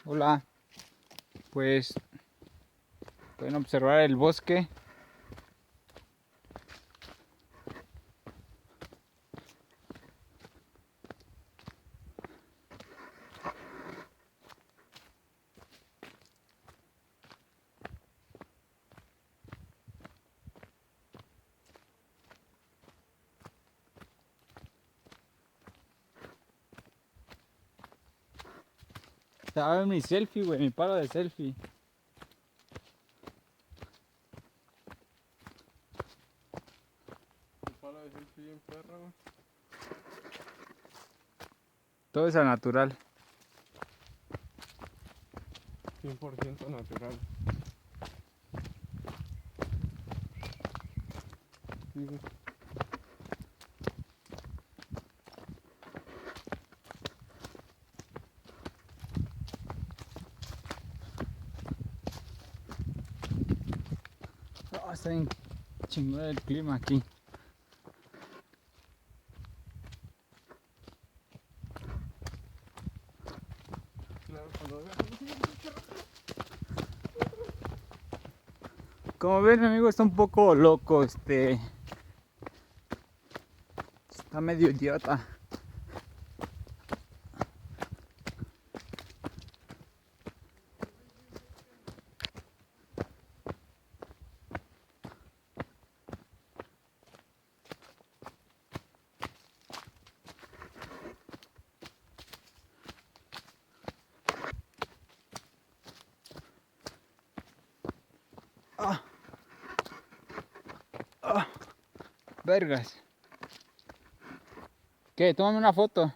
Hola, pues pueden observar el bosque. Estaba en mi selfie, güey, mi paro de selfie. Mi palo de selfie bien perro, güey. Todo es al natural. 100% natural. Sí, güey. Oh, está bien chingón el clima aquí. Claro, cuando veas. Como ven, mi amigo está un poco loco, está medio idiota. Ah, ah, vergas. ¿Qué? Tómame una foto.